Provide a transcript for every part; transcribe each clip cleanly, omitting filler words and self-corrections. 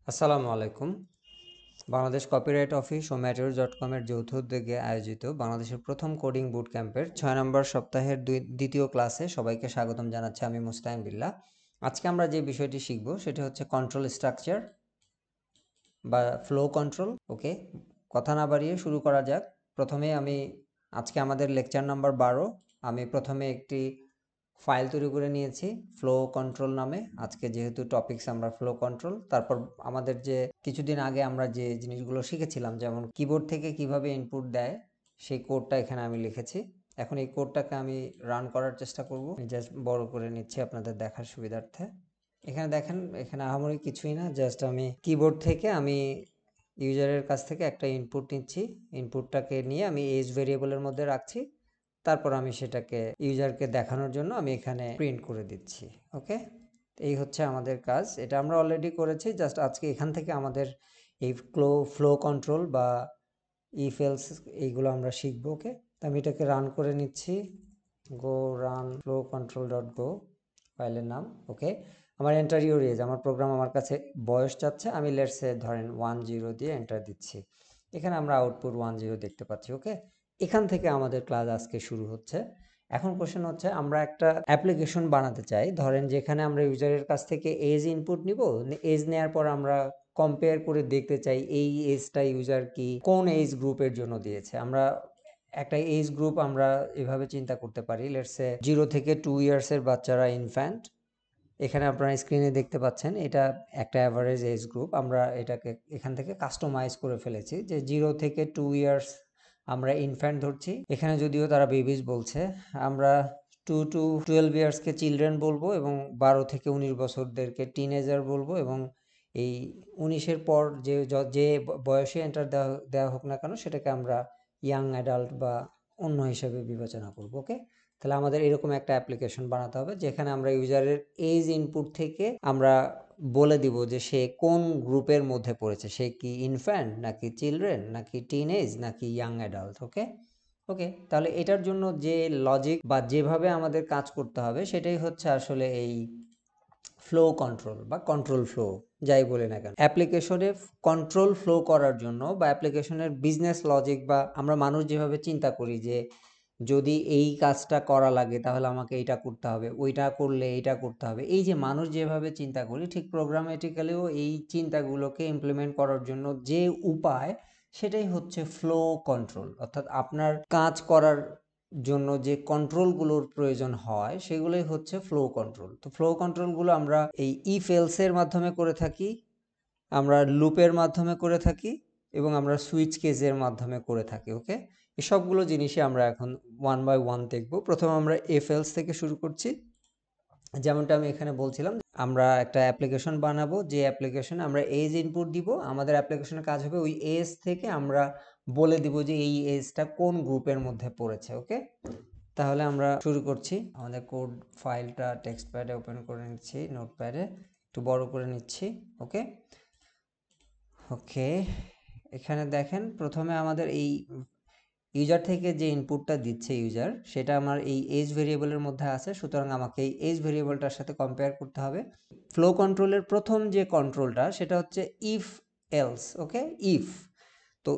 আসসালামু আলাইকুম। Bangladesh copyright office ও ম্যাটেরিয়ালস.com এর যৌথ উদ্যোগে আয়োজিত বাংলাদেশের প্রথম কোডিং বুট ক্যাম্পের ৬ নম্বর সপ্তাহের দ্বিতীয় ক্লাসে সবাইকে স্বাগতম জানাচ্ছি। আমি মুস্তাহিন বিল্লাহ। আজকে আমরা যে বিষয়টি শিখব সেটা হচ্ছে কন্ট্রোল স্ট্রাকচার বা ফ্লো কন্ট্রোল। ওকে, কথা না বাড়িয়ে শুরু করা যাক। প্রথমে আজকে আমাদের লেকচার নাম্বার 12। আমি প্রথমে একটি ফাইল তৈরি করে নিয়েছি ফ্লো কন্ট্রোল নামে। আজকে যেহেতু টপিকস আমরা ফ্লো কন্ট্রোল, তারপর আমাদের যে কিছুদিন আগে আমরা যে জিনিসগুলো শিখেছিলাম, যেমন কিবোর্ড থেকে কিভাবে ইনপুট দেয়, সেই কোডটা এখানে আমি লিখেছি। এখন এই কোডটাকে আমি রান করার চেষ্টা করব। জাস্ট বড় করে নিচ্ছি আপনাদের দেখার সুবিধার্থে। এখানে দেখেন, এখানে আহামরি কিছুই না, জাস্ট আমি কিবোর্ড থেকে ইউজারের কাছ থেকে একটা ইনপুট নিচ্ছি। ইনপুটটাকে নিয়ে আমি এজ ভেরিয়েবলের মধ্যে রাখছি, তারপর আমি সেটাকে ইউজারকে দেখানোর জন্য আমি এখানে প্রিন্ট করে দিচ্ছি। ওকে, এই হচ্ছে আমাদের কাজ। এটা আমরা অলরেডি করেছি, জাস্ট আজকে এখান থেকে আমাদের এই ফ্লো কন্ট্রোল বা ইফ এলস এইগুলো আমরা শিখবো। ওকে, তো আমি এটাকে রান করে নিচ্ছি। Go run flow control dot go ফাইলের নাম। ওকে, আমার এন্টার ইউর এজ, আমার প্রোগ্রাম আমার কাছে বয়স চাচ্ছে। আমি লেটসে ধরেন 10 দিয়ে এন্টার দিচ্ছি। এখানে আমরা আউটপুট 10 দেখতে পাচ্ছি। ওকে, এখান থেকে আমাদের ক্লাস আজকে শুরু হচ্ছে। এখন কোশ্চেন হচ্ছে, আমরা একটা অ্যাপ্লিকেশন বানাতে চাই, ধরেন যেখানে আমরা ইউজারের কাছ থেকে এজ ইনপুট নিব। এজ নেওয়ার পর আমরা কম্পেয়ার করে দেখতে চাই এই এজটা ইউজার কি কোন এজ গ্রুপের জন্য দিয়েছে। আমরা একটা এজ গ্রুপ আমরা এভাবে চিন্তা করতে পারি, লেটসে 0 থেকে 2 ইয়ার্সের বাচ্চারা ইনফ্যান্ট। এখানে আপনারা স্ক্রিনে দেখতে পাচ্ছেন এটা একটা অ্যাভারেজ এজ গ্রুপ। আমরা এটাকে এখান থেকে কাস্টমাইজ করে ফেলেছি যে 0 থেকে 2 ইয়ার্স আমরা ইনফ্যান্ট ধরছি। এখানে যদিও তারা বেবিজ বলছে, আমরা 2 to 12 ইয়ার্সকে চিলড্রেন বলবো, এবং 12 থেকে 19 বছরদেরকে টিনেজার বলবো, এবং এই 19-এর পর যে বয়সে এন্টার দেওয়া হোক না কেন সেটাকে আমরা ইয়াং অ্যাডাল্ট বা অন্য হিসেবে বিবেচনা করব। ওকে, তাহলে আমাদের এরকম একটা অ্যাপ্লিকেশন বানাতে হবে যেখানে আমরা ইউজারের এজ ইনপুট থেকে আমরা বলে দিব যে সে কোন গ্রুপের মধ্যে পড়েছে, সে কি ইনফ্যান্ট নাকি চিলড্রেন নাকি টিনেজ নাকি ইয়াং অ্যাডাল্ট। ওকে ওকে, তাহলে এটার জন্য যে লজিক বা যেভাবে আমাদের কাজ করতে হবে সেটাই হচ্ছে আসলে এই ফ্লো কন্ট্রোল বা কন্ট্রোল ফ্লো, যাই বলে না কেন। অ্যাপ্লিকেশনে কন্ট্রোল ফ্লো করার জন্য বা অ্যাপ্লিকেশনের বিজনেস লজিক, বা আমরা মানুষ যেভাবে চিন্তা করি যে যদি এই কাজটা করা লাগে তাহলে আমাকে এইটা করতে হবে, ওইটা করলে এইটা করতে হবে, এই যে মানুষ যেভাবে চিন্তা করি, ঠিক প্রোগ্রামেটিক্যালিও এই চিন্তাগুলোকে ইমপ্লিমেন্ট করার জন্য যে উপায়, সেটাই হচ্ছে ফ্লো কন্ট্রোল। অর্থাৎ আপনার কাজ করার জন্য যে কন্ট্রোলগুলোর প্রয়োজন হয় সেগুলোই হচ্ছে ফ্লো কন্ট্রোল। তো ফ্লো কন্ট্রোলগুলো আমরা এই ইফ এলসের মাধ্যমে করে থাকি, আমরা লুপের মাধ্যমে করে থাকি, এবং আমরা সুইচ কেসের মাধ্যমে করে থাকি। ওকে, এই সবগুলো জিনিসই আমরা এখন ওয়ান বাই ওয়ান দেখব। প্রথমে আমরা এফ এলস থেকে শুরু করছি। যেমনটা আমি এখানে বলছিলাম, আমরা একটা অ্যাপ্লিকেশন বানাবো, যে অ্যাপ্লিকেশনে আমরা এজ ইনপুট দিব। আমাদের অ্যাপ্লিকেশনের কাজ হবে ওই এজ থেকে আমরা বলে দিব যে এই এজটা কোন গ্রুপের মধ্যে পড়েছে। ওকে, তাহলে আমরা শুরু করছি। আমাদের কোড ফাইলটা টেক্সট প্যাডে ওপেন করে নিচ্ছি, নোটপ্যাডে একটু বড় করে নিচ্ছি। ওকে ওকে, এখানে দেখেন প্রথমে আমাদের এই ইউজার থেকে যে ইনপুটটা দিচ্ছে ইউজার, সেটা আমার এই এজ ভেরিয়েবলের মধ্যে আছে। সুতরাং আমাকে এই এজ ভেরিয়েবলটার সাথে কম্পেয়ার করতে হবে। ফ্লো কন্ট্রোলের প্রথম যে কন্ট্রোলটা সেটা হচ্ছে ইফ এলস। Okay, if. তো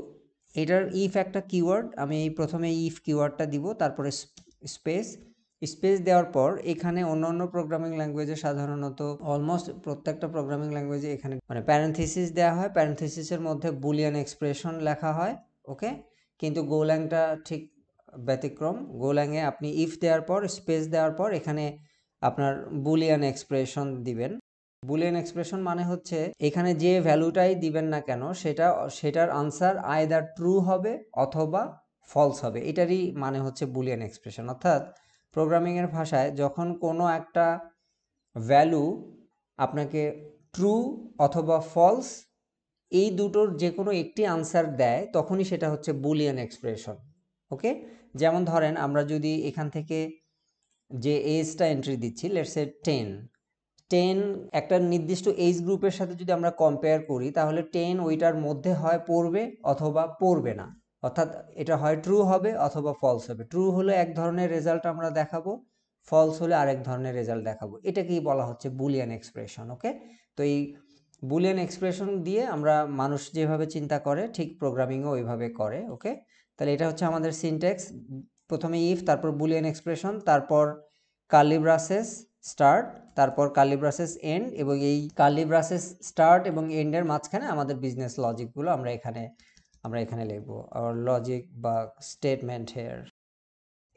এটার ইফ একটা কিওয়ার্ড, আমি এই প্রথমে ইফ কিওয়ার্ডটা দিব, তারপরে স্পেস। স্পেস দেওয়ার পর এখানে অন্য প্রোগ্রামিং ল্যাঙ্গুয়েজে সাধারণত অলমোস্ট প্রত্যেকটা প্রোগ্রামিং ল্যাঙ্গুয়েজে এখানে মানে প্যারেন্থেসিস দেওয়া হয়, প্যারেন্থেসিসের মধ্যে বুলিয়ান এক্সপ্রেশন লেখা হয়। ওকে, কিন্তু গোল্যাংটা ঠিক ব্যতিক্রম। গোল্যাংয়ে আপনি ইফ দেওয়ার পর স্পেস দেওয়ার পর এখানে আপনার বুলিয়ান এক্সপ্রেশন দিবেন। বুলিয়ান এক্সপ্রেশন মানে হচ্ছে এখানে যে ভ্যালুটাই দিবেন না কেন সেটার আনসার আইদার ট্রু হবে অথবা ফলস হবে। এটারই মানে হচ্ছে বুলিয়ান এক্সপ্রেশন। অর্থাৎ প্রোগ্রামিংয়ের ভাষায় যখন কোনো একটা ভ্যালু আপনাকে ট্রু অথবা ফলস এই দুটোর যে কোনো একটি আনসার দেয়, তখনই সেটা হচ্ছে বুলিয়ান এক্সপ্রেশন। ওকে, যেমন ধরেন আমরা যদি এখান থেকে যে এজটা এন্ট্রি দিচ্ছি, লেটস সে 10 একটা নির্দিষ্ট এজ গ্রুপের সাথে যদি আমরা কম্পেয়ার করি, তাহলে 10 ওইটার মধ্যে হয় পড়বে অথবা পড়বে না। অর্থাৎ এটা হয় ট্রু হবে অথবা ফলস হবে। ট্রু হলে এক ধরনের রেজাল্ট আমরা দেখাবো, ফলস হলে আরেক ধরনের রেজাল্ট দেখাবো। এটাকেই বলা হচ্ছে বুলিয়ান এক্সপ্রেশন। ওকে, তো এই বুলিয়ান এক্সপ্রেশন দিয়ে আমরা মানুষ যেভাবে চিন্তা করে ঠিক প্রোগ্রামিংও ওইভাবে করে। ওকে, তাহলে এটা হচ্ছে আমাদের সিনট্যাক্স। প্রথমে ইফ, তারপর বুলিয়ান এক্সপ্রেশন, তারপর কার্লি ব্রাসেস স্টার্ট, তারপর কার্লি ব্রাসেস এন্ড, এবং এই কার্লি ব্রাসেস স্টার্ট এবং এন্ডের মাঝখানে আমাদের বিজনেস লজিকগুলো আমরা এখানে লিখবো, আর লজিক বা স্টেটমেন্ট হেয়ার।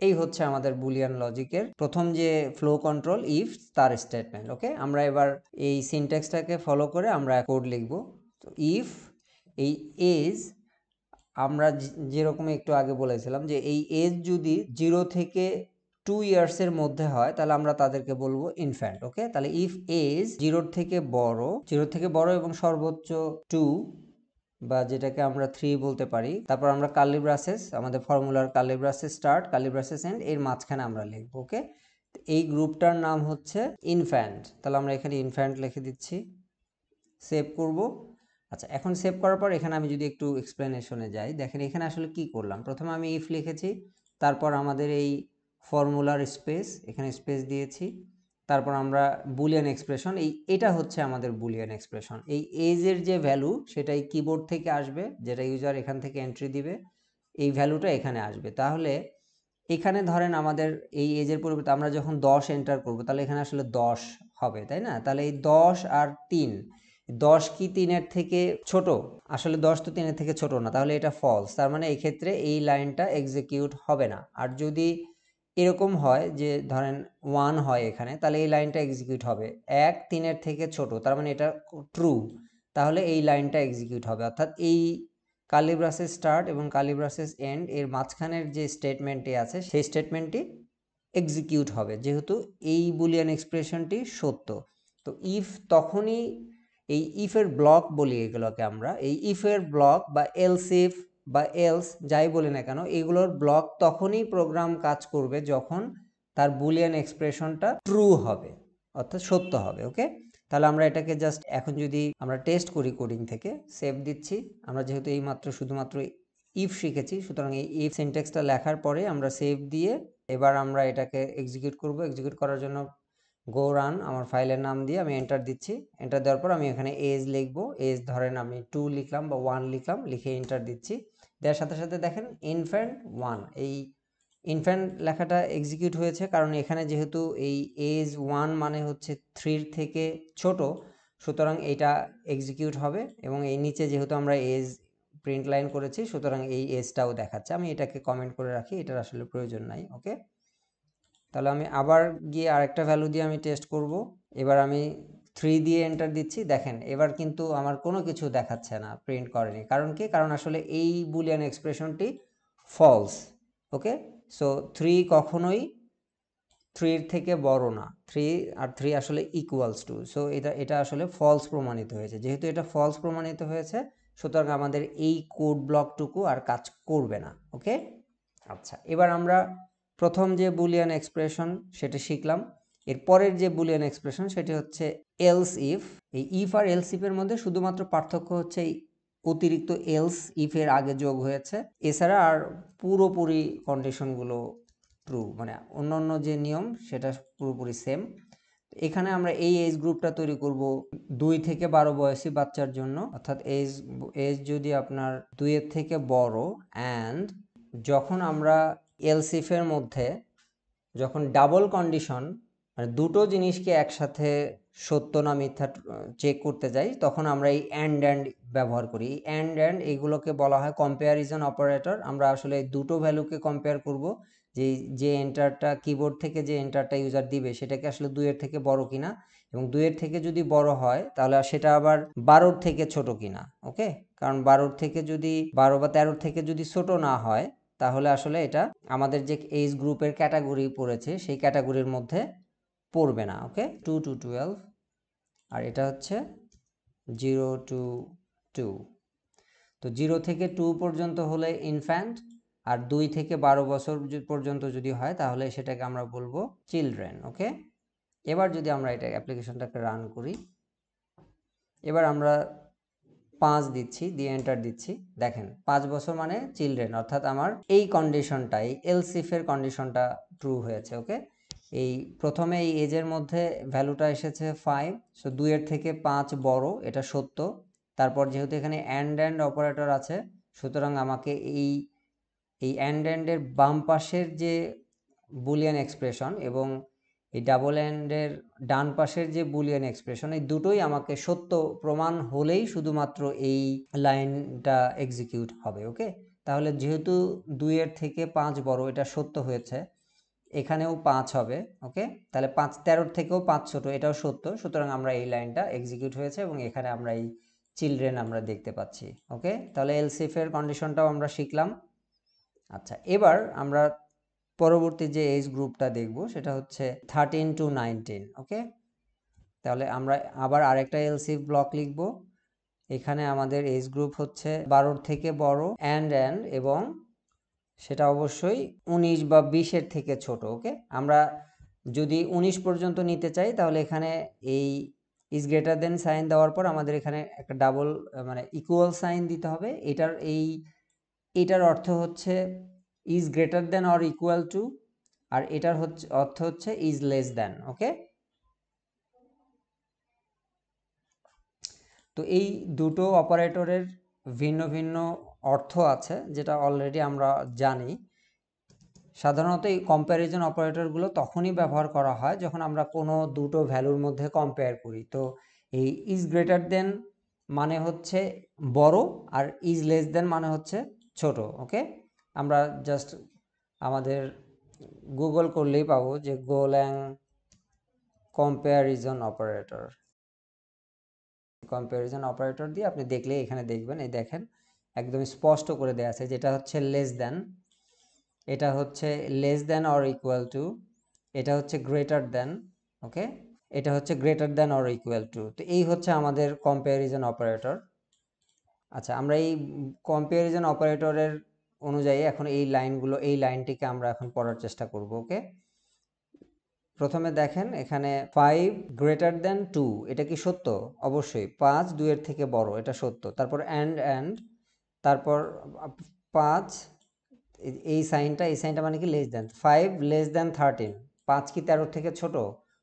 এই হচ্ছে আমাদের বুলিয়ান লজিকের প্রথম যে ফ্লো কন্ট্রোল ইফ তার স্টেটমেন্ট। ওকে, আমরা এবার এই সিনট্যাক্সটাকে ফলো করে আমরা কোড লিখব। তো ইফ এই এজ, আমরা যেরকম একটু আগে বলেছিলাম যে এই এজ যদি 0 থেকে 2 ইয়ার্সের মধ্যে হয় তাহলে আমরা তাদেরকে বলবো ইনফ্যান্ট। ওকে, তাহলে ইফ এজ 0 থেকে বড় এবং সর্বোচ্চ 2 বা যেটাকে আমরা 3 বলতে পারি, তারপর আমরা কার্লি ব্রাসেস, আমাদের ফর্মুলার curly braces start, curly braces end, এর মাঝখানে আমরা লিখব। ওকে, এই গ্রুপটার নাম হচ্ছে ইনফ্যান্ট। তাহলে আমরা এখানে ইনফ্যান্ট লিখে দিচ্ছি, সেভ করব। আচ্ছা, এখন সেভ করার পর এখানে আমি যদি একটু এক্সপ্লেনেশনে যাই, দেখেন এখানে আসলে কি করলাম। প্রথমে আমি ইফ লিখেছি, তারপর আমাদের এই ফর্মুলার স্পেস, এখানে স্পেস দিয়েছি, তারপর আমরা বুলিয়ান এক্সপ্রেশন, এটা হচ্ছে আমাদের বুলিয়ান এক্সপ্রেশন। এই এজের যে ভ্যালু সেটাই কিবোর্ড থেকে আসবে, যেটা ইউজার এখান থেকে এন্ট্রি দিবে, এই ভ্যালুটা এখানে আসবে। তাহলে এখানে ধরেন আমাদের এই এজের পরিবর্তে আমরা যখন 10 এন্টার করব তাহলে এখানে আসলে 10 হবে, তাই না? তাহলে এই 10 আর 3, 10 কি 3-এর থেকে ছোট? আসলে 10 তো 3-এর থেকে ছোট না, তাহলে এটা ফলস। তার মানে এই ক্ষেত্রে এই লাইনটা এক্সিকিউট হবে না। আর যদি এরকম হয় যে ধরেন 1 হয় এখানে, তাহলে এই লাইনটা এক্সিকিউট হবে। 1 3-এর থেকে ছোট, তার মানে এটা ট্রু, তাহলে এই লাইনটা এক্সিকিউট হবে। অর্থাৎ এই কার্লি ব্রাসেস স্টার্ট এবং কার্লি ব্রাসেস এন্ড এর মাঝখানের যে স্টেটমেন্টটি আছে সেই স্টেটমেন্টটি এক্সিকিউট হবে, যেহেতু এই বুলিয়ান এক্সপ্রেশনটি সত্য। তো ইফ তখনই, এই ইফের ব্লক বলি এগুলোকে আমরা, এই ইফের ব্লক বা এলস ইফ বা এলস যাই বলি না কেন, এগুলোর ব্লক তখনই প্রোগ্রাম কাজ করবে যখন তার বুলিয়ান এক্সপ্রেশনটা ট্রু হবে, অর্থাৎ সত্য হবে। ওকে, তাহলে আমরা এটাকে জাস্ট এখন যদি আমরা টেস্ট করি কোডিং থেকে, সেভ দিচ্ছি। আমরা যেহেতু এই মাত্র শুধুমাত্র ইফ শিখেছি, সুতরাং এই ইফ সিনট্যাক্সটা লেখার পরে আমরা সেভ দিয়ে এবার আমরা এটাকে এক্সিকিউট করব। এক্সিকিউট করার জন্য গো রান, আমার ফাইলের নাম দিয়ে আমি এন্টার দিচ্ছি। এন্টার দেওয়ার পর আমি এখানে এজ লিখবো। এজ ধরেন আমি 2 লিখলাম বা 1 লিখলাম, লিখে এন্টার দিচ্ছি। দেওয়ার সাথে সাথে দেখেন ইনফ্যান্ট 1, এই ইনফ্যান্ট লেখাটা এক্সিকিউট হয়েছে, কারণ এখানে যেহেতু এই এজ 1 মানে হচ্ছে 3 থেকে ছোট, সুতরাং এটা এক্সিকিউট হবে। এবং এই নিচে যেহেতু আমরা এজ প্রিন্ট লাইন করেছি, সুতরাং এই এজটাও দেখাচ্ছে। আমি এটাকে কমেন্ট করে রাখি, এটার আসলে প্রয়োজন নাই। ওকে, তাহলে আমি আবার গিয়ে আরেকটা ভ্যালু দিয়ে আমি টেস্ট করব। এবার আমি 3 দিয়ে এন্টার দিচ্ছি। দেখেন এবার কিন্তু আমার কোনো কিছু দেখাচ্ছে না, প্রিন্ট করেনি। কারণ কি? কারণ আসলে এই বুলিয়ান এক্সপ্রেশনটি ফলস। ওকে, সো 3 কখনোই 3 এর থেকে বড় না। 3 আর 3 আসলে ইকুয়ালস টু, সো এটা আসলে ফলস প্রমাণিত হয়েছে। যেহেতু এটা ফলস প্রমাণিত হয়েছে, সুতরাং আমাদের এই কোড ব্লকটুকু আর কাজ করবে না। ওকে, আচ্ছা, এবার আমরা প্রথম যে বুলিয়ান এক্সপ্রেশন সেটা শিখলাম। এর পরের যে বুলিয়ান এক্সপ্রেশন সেটি হচ্ছে এলস ইফ। এই ইফ আর এলস ইফের মধ্যে শুধুমাত্র পার্থক্য হচ্ছে এই অতিরিক্ত এলস ইফ এর আগে যোগ হয়েছে, এছাড়া আর পুরোপুরি কন্ডিশনগুলো ট্রু, মানে অন্যান্য যে নিয়ম সেটা পুরোপুরি সেম। এখানে আমরা এই এজ গ্রুপটা তৈরি করব 2 থেকে 12 বয়সী বাচ্চার জন্য, অর্থাৎ এজ যদি আপনার 2 এর থেকে বড়, অ্যান্ড যখন আমরা এলস ইফ এর মধ্যে যখন ডাবল কন্ডিশন, মানে দুটো জিনিসকে একসাথে সত্য না মিথ্যা চেক করতে যাই, তখন আমরা এই অ্যান্ড ব্যবহার করি। অ্যান্ড এগুলোকে বলা হয় কম্পেয়ারিজন অপারেটর। আমরা আসলে দুটো ভ্যালুকে কম্পেয়ার করব, যে এন্টারটা কিবোর্ড থেকে যে এন্টারটা ইউজার দিবে সেটাকে আসলে 2 এর থেকে বড় কিনা, এবং 2 এর থেকে যদি বড় হয় তাহলে সেটা আবার 12 থেকে ছোট কিনা। ওকে, কারণ 12 থেকে যদি 12 বা 13 থেকে যদি ছোট না হয় তাহলে আসলে এটা আমাদের যে এজ গ্রুপের ক্যাটাগরি পড়েছে সেই ক্যাটাগরির মধ্যে পড়বে না। ওকে, 2 to 12, আর এটা হচ্ছে 0 to 2। তো 0 থেকে 2 পর্যন্ত হলে ইনফ্যান্ট, আর 2 থেকে 12 বছর পর্যন্ত যদি হয় তাহলে সেটাকে আমরা বলবো চিলড্রেন। ওকে, এবার যদি আমরা এটা অ্যাপ্লিকেশনটাকে রান করি, এবার আমরা 5 দিচ্ছি, দিয়ে এন্টার দিচ্ছি। দেখেন 5 বছর মানে চিলড্রেন, অর্থাৎ আমার এই কন্ডিশনটা, এই এলস ইফ এর কন্ডিশনটা ট্রু হয়েছে। ওকে, এই প্রথমে এই এজের মধ্যে ভ্যালুটা এসেছে 5, সো 2 এর থেকে 5 বড়, এটা সত্য। তারপর যেহেতু এখানে অ্যান্ড অপারেটর আছে, সুতরাং আমাকে এই অ্যান্ডের বাম পাশের যে বুলিয়ান এক্সপ্রেশন এবং এই ডাবল অ্যান্ডের ডান পাশের যে বুলিয়ান এক্সপ্রেশন, এই দুটোই আমাকে সত্য প্রমাণ হলেই শুধুমাত্র এই লাইনটা এক্সিকিউট হবে। ওকে, তাহলে যেহেতু 2 এর থেকে 5 বড়, এটা সত্য হয়েছে, এখানেও 5 হবে। ওকে, তাহলে 5 13 থেকেও 5 ছোট, এটাও সত্য। সুতরাং আমরা এই লাইনটা এক্সিকিউট হয়েছে এবং এখানে আমরা এই চিলড্রেন আমরা দেখতে পাচ্ছি। ওকে, তাহলে এলস ইফ এর কন্ডিশনটাও আমরা শিখলাম। আচ্ছা, এবার আমরা পরবর্তী যে এজ গ্রুপটা দেখব সেটা হচ্ছে 13 to 19। ওকে, তাহলে আমরা আবার আরেকটা এলস ইফ ব্লক লিখব। এখানে আমাদের এজ গ্রুপ হচ্ছে 12 থেকে বড় অ্যান্ড এবং সেটা অবশ্যই 19 বা 20 এর থেকে ছোট। ওকে, আমরা যদি 19 পর্যন্ত নিতে চাই তাহলে এখানে এই ইজ গ্রেটার দেন সাইন দেওয়ার পর আমাদের এখানে একটা ডাবল মানে ইকুয়াল সাইন দিতে হবে। এটার অর্থ হচ্ছে is greater than or equal to, আর এটার অর্থ হচ্ছে ইজ লেস দেন। ওকে, তো এই দুটো অপারেটরের ভিন্ন ভিন্ন অর্থ আছে, যেটা অলরেডি আমরা জানি। সাধারণত এই কম্প্যারিজন অপারেটরগুলো তখনই ব্যবহার করা হয় যখন আমরা কোনো দুটো ভ্যালুর মধ্যে কম্পেয়ার করি। তো এই ইজ গ্রেটার দেন মানে হচ্ছে বড়, আর ইজ লেস দেন মানে হচ্ছে ছোট। ওকে, আমরা জাস্ট আমাদের গুগল করলেই পাবো যে গোল্যাং কম্প্যারিজন অপারেটর দিয়ে আপনি দেখলে এখানে দেখবেন, এই দেখেন একদম স্পষ্ট করে দেওয়া আছে, যেটা হচ্ছে লেস দেন, এটা হচ্ছে less than or equal two, এটা হচ্ছে গ্রেটার দেন। ওকে, এটা হচ্ছে greater than or equal two. তো এই হচ্ছে আমাদের কম্প্যারিজন অপারেটর। আচ্ছা, আমরা এই কম্প্যারিজন অপারেটরের অনুযায়ী এখন এই লাইনটিকে আমরা এখন পড়ার চেষ্টা করব। ওকে, প্রথমে দেখেন এখানে 5 গ্রেটার দেন 2, এটা কি সত্য? অবশ্যই। 5 2 এর থেকে বড়, এটা সত্য। তারপর অ্যান্ড তারপর 5, এই সাইনটা মানে কি লেস দেন। 5 লেস দেন 13, 5 কি 13 থেকে ছোট?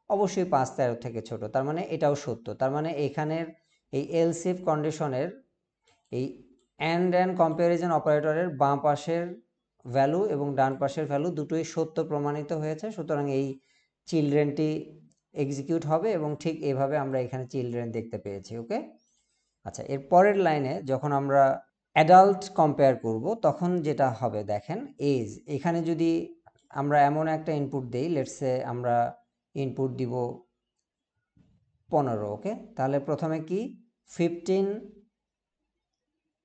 অবশ্যই 5 13 থেকে ছোট, তার মানে এটাও সত্য। তার মানে এখানের এই এলস ইফ কন্ডিশনের এই অ্যান্ড কম্প্যারিজন অপারেটরের বাঁ পাশের ভ্যালু এবং ডান পাশের ভ্যালু দুটোই সত্য প্রমাণিত হয়েছে। সুতরাং এই চিলড্রেনটি এক্সিকিউট হবে এবং ঠিক এভাবে আমরা এখানে চিলড্রেন দেখতে পেয়েছি। ওকে, আচ্ছা, এর পরের লাইনে যখন আমরা অ্যাডাল্ট কম্পেয়ার করব তখন যেটা হবে দেখেন, এজ। এখানে যদি আমরা এমন একটা ইনপুট দেই, লেটসে আমরা ইনপুট দিব 15। ওকে, তাহলে প্রথমে কি 15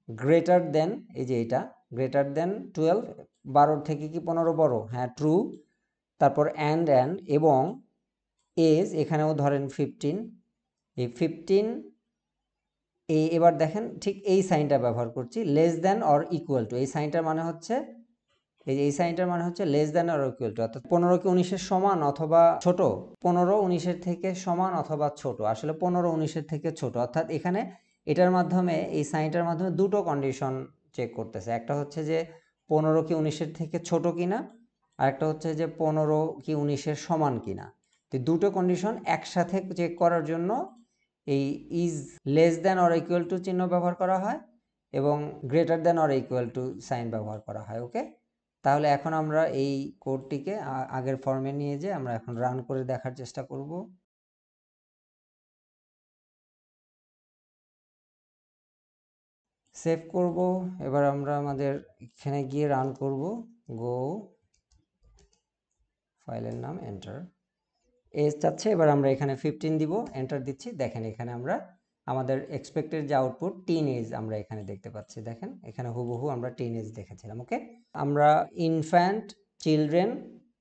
গ্রেটার দেন, এই যে এটা গ্রেটার দেন 12, 12 থেকে কি 15 বড়? হ্যাঁ, ট্রু। তারপর অ্যান্ড এবং এজ, এখানেও ধরেন 15, এই 15 এবার দেখেন ঠিক এই সাইনটা ব্যবহার করছি, less than or equal two. এই সাইনটার মানে হচ্ছে less than or equal two, অর্থাৎ 15 কি 19-এর সমান অথবা ছোট? 15 19-এর থেকে সমান অথবা ছোট। আসলে 15 19-এর থেকে ছোট, অর্থাৎ এখানে এটার মাধ্যমে, এই সাইনটার মাধ্যমে দুটো কন্ডিশন চেক করতেছে। একটা হচ্ছে যে 15 কি 19-এর থেকে ছোট কিনা, আর একটা হচ্ছে যে 15 কি 19-এর সমান কিনা। তো দুটো কন্ডিশন একসাথে চেক করার জন্য এই is less than or equal to চিহ্ন ব্যবহার করা হয় এবং greater than or equal to sign ব্যবহার করা হয়। ওকে, তাহলে এখন আমরা এই কোডটিকে আগের ফর্মে নিয়ে যেয়ে আমরা এখন রান করে দেখার চেষ্টা করব। সেভ করব। এবার আমরা আমাদের এখানে গিয়ে রান করব। গো, ফাইলের নাম, এন্টার। এজ চাচ্ছে, এবার আমরা এখানে 15 দিব, এন্টার দিচ্ছি। দেখেন এখানে আমরা আমাদের এক্সপেক্টেড যে আউটপুট টিন এজ আমরা এখানে দেখতে পাচ্ছি। দেখেন এখানে হুবহু আমরা টিন এজ দেখেছিলাম। ওকে, আমরা ইনফ্যান্ট, চিলড্রেন,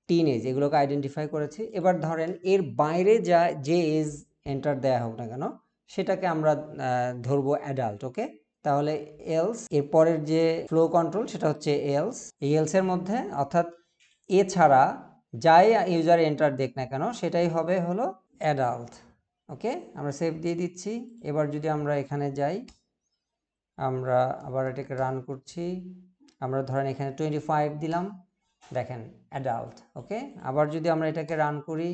টিন এজ এগুলোকে আইডেন্টিফাই করেছি। এবার ধরেন এর বাইরে যে এজ এন্টার দেয়া হোক না কেন সেটাকে আমরা ধরবো অ্যাডাল্ট। ওকে, তাহলে এলস এর পরের যে ফ্লো কন্ট্রোল সেটা হচ্ছে এলস। এই এলসের মধ্যে অর্থাৎ এছাড়া যাই ইউজার এন্টার দেখ না কেন সেটাই হবে হলো অ্যাডাল্ট। ওকে, আমরা সেভ দিয়ে দিচ্ছি। এবার যদি আমরা এখানে যাই, আমরা আবার এটাকে রান করছি। আমরা ধরেন এখানে 25 দিলাম, দেখেন অ্যাডাল্ট। ওকে, আবার যদি আমরা এটাকে রান করি,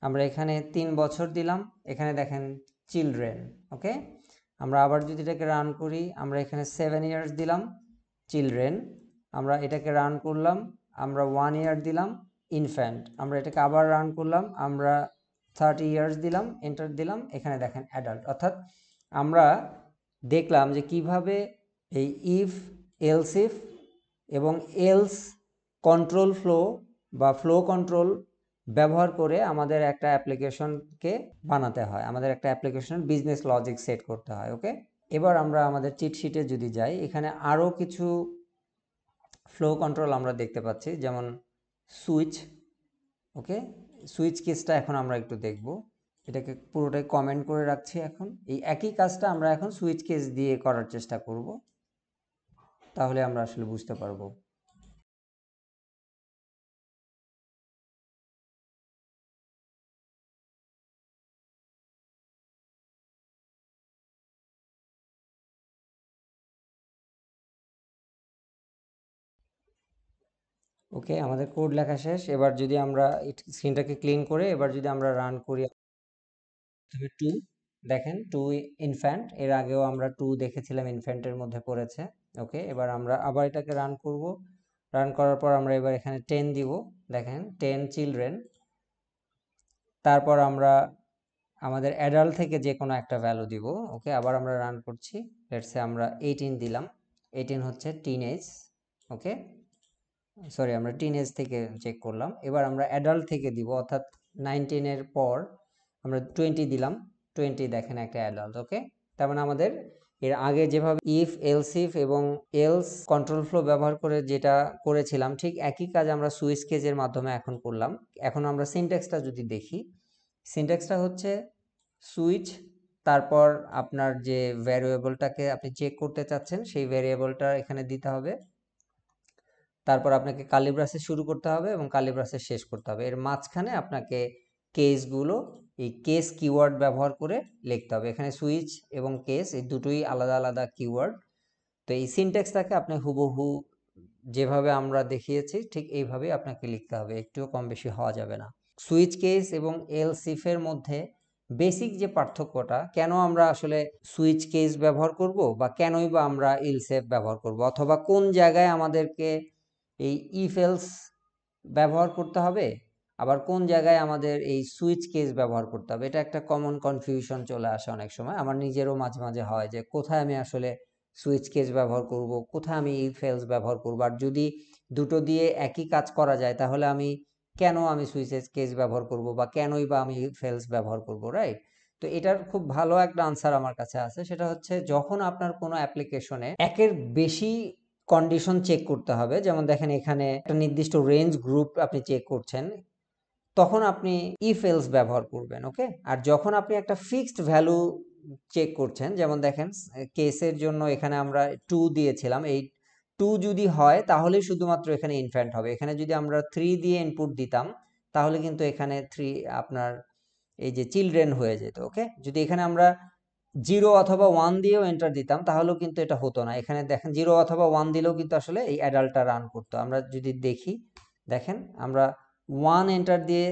আমরা এখানে 3 বছর দিলাম, এখানে দেখেন চিলড্রেন। ওকে, আমরা আবার যদি এটাকে রান করি, আমরা এখানে 7 ইয়ার্স দিলাম, চিলড্রেন। আমরা এটাকে রান করলাম, আমরা 1 ইয়ার দিলাম, ইনফ্যান্ট। আমরা এটাকে আবার রান করলাম, আমরা 30 ইয়ার্স দিলাম, এন্টার দিলাম, এখানে দেখেন অ্যাডাল্ট। অর্থাৎ আমরা দেখলাম যে কিভাবে এই ইফ, এলস ইফ এবং এলস কন্ট্রোল ফ্লো বা ফ্লো কন্ট্রোল ব্যবহার করে আমাদের একটা অ্যাপ্লিকেশনকে বানাতে হয়, আমাদের একটা অ্যাপ্লিকেশনের বিজনেস লজিক সেট করতে হয়। ওকে, এবার আমরা আমাদের চিট শিটে যদি যাই, এখানে আরও কিছু ফ্লো কন্ট্রোল আমরা দেখতে পাচ্ছি, যেমন সুইচ। ওকে, সুইচ কেসটা এখন আমরা একটু দেখব, এটাকে পুরোটাই কমেন্ট করে রাখছি। এখন এই একই কাজটা আমরা এখন সুইচ কেস দিয়ে করার চেষ্টা করব, তাহলে আমরা আসলে বুঝতে পারবো। ওকে, আমাদের কোড লেখা শেষ। এবার যদি আমরা স্ক্রিনটাকে ক্লিন করে এবার যদি আমরা রান করি, তবে টু, দেখেন টু ইনফ্যান্ট, এর আগেও আমরা টু দেখেছিলাম ইনফ্যান্টের মধ্যে পড়েছে। ওকে, এবার আমরা আবার এটাকে রান করব, রান করার পর আমরা এবার এখানে 10 দিব, দেখেন 10 চিলড্রেন। তারপর আমরা আমাদের অ্যাডাল্ট থেকে যে কোনো একটা ভ্যালু দিব। ওকে, আবার আমরা রান করছি, লেটসে আমরা 18 দিলাম, 18 হচ্ছে টিনেজ। ওকে, সরি, আমরা টিনেজ থেকে চেক করলাম। এবার আমরা অ্যাডাল্ট থেকে দিব, অর্থাৎ 19 এর পর আমরা 20 দিলাম, 20 দেখেন একটা অ্যাডাল্ট। ওকে, তার মানে আমাদের এর আগে যেভাবে ইফ, এলস ইফ এবং এলস কন্ট্রোল ফ্লো ব্যবহার করে যেটা করেছিলাম, ঠিক একই কাজ আমরা সুইচ কেজের মাধ্যমে এখন করলাম। এখন আমরা সিনট্যাক্সটা যদি দেখি, সিনট্যাক্সটা হচ্ছে সুইচ, তারপর আপনার যে ভ্যারিয়েবলটাকে আপনি চেক করতে চাচ্ছেন সেই ভ্যারিয়েবলটা এখানে দিতে হবে, তারপর আপনাকে কার্লি ব্রাশে শুরু করতে হবে এবং কার্লি ব্রাশে শেষ করতে হবে। এর মাঝখানে আপনাকে কেসগুলো, এই কেস কিওয়ার্ড ব্যবহার করে লিখতে হবে। এখানে সুইচ এবং কেস এই দুটোই আলাদা আলাদা কিওয়ার্ড। তো এই সিনট্যাক্সটাকে আপনি হুবহু যেভাবে আমরা দেখিয়েছি ঠিক এইভাবেই আপনাকে লিখতে হবে, একটুও কম বেশি হওয়া যাবে না। সুইচ কেস এবং এলস ইফের মধ্যে বেসিক যে পার্থক্যটা, কেন আমরা আসলে সুইচ কেস ব্যবহার করব বা কেনই বা আমরা এলস ইফ ব্যবহার করব, অথবা কোন জায়গায় আমাদেরকে এই ইফ এলস ব্যবহার করতে হবে, আবার কোন জায়গায় আমাদের এই সুইচ কেস ব্যবহার করতে হবে, এটা একটা কমন কনফিউশন চলে আসে অনেক সময়। আমার নিজেরও মাঝে মাঝে হয় যে কোথায় আমি আসলে সুইচ কেস ব্যবহার করব, কোথায় আমি ইফ এলস ব্যবহার করব, আর যদি দুটো দিয়ে একই কাজ করা যায় তাহলে কেন আমি সুইচ কেস ব্যবহার করব বা কেনই বা আমি ইফ এলস ব্যবহার করব, রাইট? তো এটার খুব ভালো একটা আনসার আমার কাছে আছে, সেটা হচ্ছে যখন আপনার কোনো অ্যাপ্লিকেশনে একের বেশি কন্ডিশন চেক করতে হবে, যেমন দেখেন এখানে একটা নির্দিষ্ট রেঞ্জ গ্রুপ আপনি চেক করছেন, তখন আপনি ইফ এলস ব্যবহার করবেন। ওকে, আর যখন আপনি একটা ফিক্সড ভ্যালু চেক করছেন, যেমন দেখেন কেসের জন্য এখানে আমরা 2 দিয়েছিলাম, এই 2 যদি হয় তাহলে শুধুমাত্র এখানে ইনফ্যান্ট হবে। এখানে যদি আমরা 3 দিয়ে ইনপুট দিতাম তাহলে কিন্তু এখানে 3 আপনার এই যে চিলড্রেন হয়ে যেত। ওকে, যদি এখানে আমরা 0 অথবা 1 দিয়েও এন্টার দিতাম তাহলেও কিন্তু এটা হতো না। এখানে দেখেন 0 অথবা 1 দিলেও কিন্তু আসলে এই অ্যাডাল্টটা রান করতো। আমরা যদি দেখি, দেখেন আমরা 1 এন্টার দিয়ে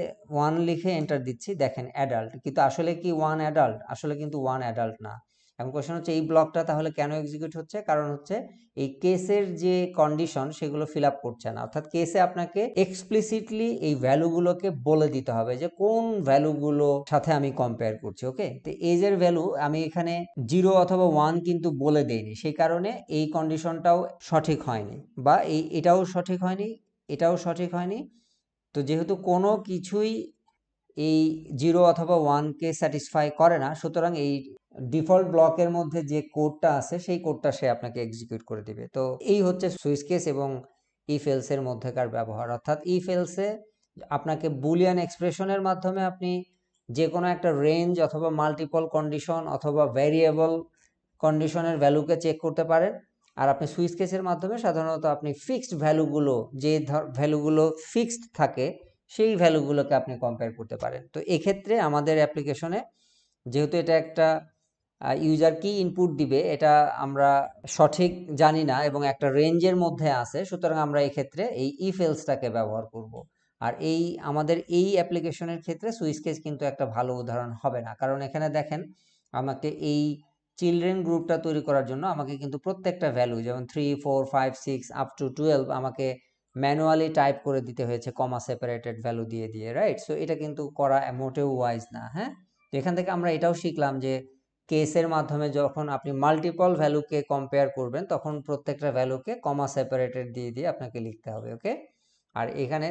1 লিখে এন্টার দিচ্ছি, দেখেন অ্যাডাল্ট, কিন্তু আসলে কি 1 অ্যাডাল্ট? আসলে কিন্তু 1 অ্যাডাল্ট না। এখন কোশ্চেন হচ্ছে এই ব্লকটা তাহলে কেন এক্সিকিউট হচ্ছে? কারণ হচ্ছে এই কেসের যে কন্ডিশন সেগুলো ফিল আপ করছে না, অর্থাৎ কেসে আপনাকে এক্সপ্লিসিটলি এই ভ্যালুগুলোকে বলে দিতে হবে যে কোন ভ্যালুগুলো সাথে আমি কম্পেয়ার করছি। ওকে, তো এজের ভ্যালু আমি এখানে 0 অথবা 1 কিন্তু বলে দেইনি, সেই কারণে এই কন্ডিশনটাও সঠিক হয়নি, বা এটাও সঠিক হয়নি, এটাও সঠিক হয়নি। তো যেহেতু কোনো কিছুই এই 0 অথবা 1কে স্যাটিসফাই করে না, সুতরাং এই ডিফল্ট ব্লকের মধ্যে যে কোডটা আছে সেই কোডটা সে আপনাকে এক্সিকিউট করে দিবে। তো এই হচ্ছে সুইচ কেস এবং ইফ এলস এর মধ্যেকার ব্যবহার, অর্থাৎ ইফ এলসে আপনাকে বুলিয়ান এক্সপ্রেশনের মাধ্যমে আপনি যে কোনো একটা রেঞ্জ অথবা মাল্টিপল কন্ডিশন অথবা ভ্যারিয়েবল কন্ডিশনের ভ্যালুকে চেক করতে পারেন, আর আপনি সুইচ কেসের মাধ্যমে সাধারণত আপনি ফিক্সড ভ্যালুগুলো, যে ভ্যালুগুলো ফিক্সড থাকে সেই ভ্যালুগুলোকে আপনি কম্পেয়ার করতে পারেন। তো এক্ষেত্রে আমাদের অ্যাপ্লিকেশনে যেহেতু এটা একটা ইউজার কি ইনপুট দিবে এটা আমরা সঠিক জানি না এবং একটা রেঞ্জের মধ্যে আছে, সুতরাং আমরা এই ক্ষেত্রে এই ইফ এলসটাকে ব্যবহার করব। আর আমাদের এই অ্যাপ্লিকেশনের ক্ষেত্রে সুইচ কেস কিন্তু একটা ভালো উদাহরণ হবে না, কারণ এখানে দেখেন আমাকে এই চিলড্রেন গ্রুপটা তৈরি করার জন্য আমাকে কিন্তু প্রত্যেকটা ভ্যালু যেমন 3 4 5 6 আপ টু 12 আমাকে ম্যানুয়ালি টাইপ করে দিতে হয়েছে কমা সেপারেটেড ভ্যালু দিয়ে দিয়ে, রাইট? সো এটা কিন্তু করা মোটেও ওয়াইজ না। হ্যাঁ, তো এখান থেকে আমরা এটাও শিখলাম যে কেসের মাধ্যমে যখন আপনি মাল্টিপল ভ্যালুকে কম্পেয়ার করবেন তখন প্রত্যেকটা ভ্যালুকে কমা সেপারেটেড দিয়ে দিয়ে আপনাকে লিখতে হবে। ওকে, আর এখানে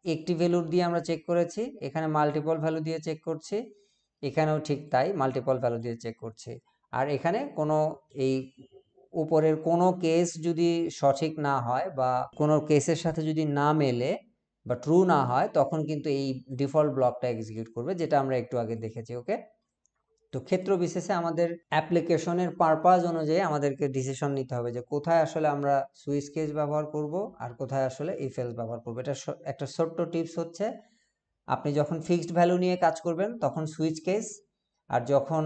একটি ভ্যালু দিয়ে আমরা চেক করেছি, এখানে মাল্টিপল ভ্যালু দিয়ে চেক করছি, এখানেও ঠিক তাই মাল্টিপল ভ্যালু দিয়ে চেক করছি। আর এখানে কোনো এই উপরের কোনো কেস যদি সঠিক না হয় বা কোনো কেসের সাথে যদি না মেলে বা ট্রু না হয় তখন কিন্তু এই ডিফল্ট ব্লকটা এক্সিকিউট করবে, যেটা আমরা একটু আগে দেখেছি। ওকে, তো ক্ষেত্র বিশেষে আমাদের অ্যাপ্লিকেশনের পারপাস অনুযায়ী আমাদেরকে ডিসিশন নিতে হবে যে কোথায় আসলে আমরা সুইচ কেস ব্যবহার করব আর কোথায় আসলে ইফ এলস ব্যবহার করব। এটা একটা ছোট্ট টিপস হচ্ছে, আপনি যখন ফিক্সড ভ্যালু নিয়ে কাজ করবেন তখন সুইচ কেস, আর যখন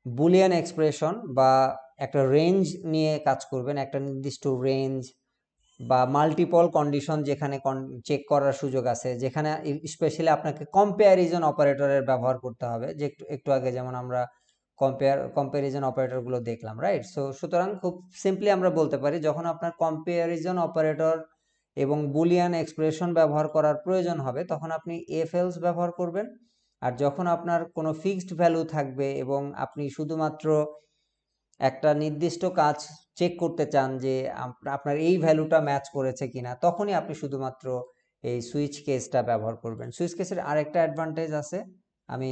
বুলিয়ান এক্সপ্রেশন বা একটা রেঞ্জ নিয়ে কাজ করবেন, একটা নির্দিষ্ট রেঞ্জ বা মাল্টিপল কন্ডিশন যেখানে চেক করার সুযোগ আছে, যেখানে স্পেশালি আপনাকে কম্পেয়ারিজন অপারেটরের ব্যবহার করতে হবে, যে একটু আগে যেমন আমরা কম্পেয়ারিজন অপারেটরগুলো দেখলাম, রাইট? সুতরাং খুব সিম্পলি আমরা বলতে পারি যখন আপনার কম্পেয়ারিজন অপারেটর এবং বুলিয়ান এক্সপ্রেশন ব্যবহার করার প্রয়োজন হবে তখন আপনি এফ এলস ব্যবহার করবেন। আর যখন আপনার কোনো ফিক্সড ভ্যালু থাকবে এবং আপনি শুধুমাত্র একটা নির্দিষ্ট কাজ চেক করতে চান যে আপনার এই ভ্যালুটা ম্যাচ করেছে কিনা, তখনই আপনি শুধুমাত্র এই সুইচ কেসটা ব্যবহার করবেন। সুইচ কেসের আরেকটা অ্যাডভান্টেজ আছে, আমি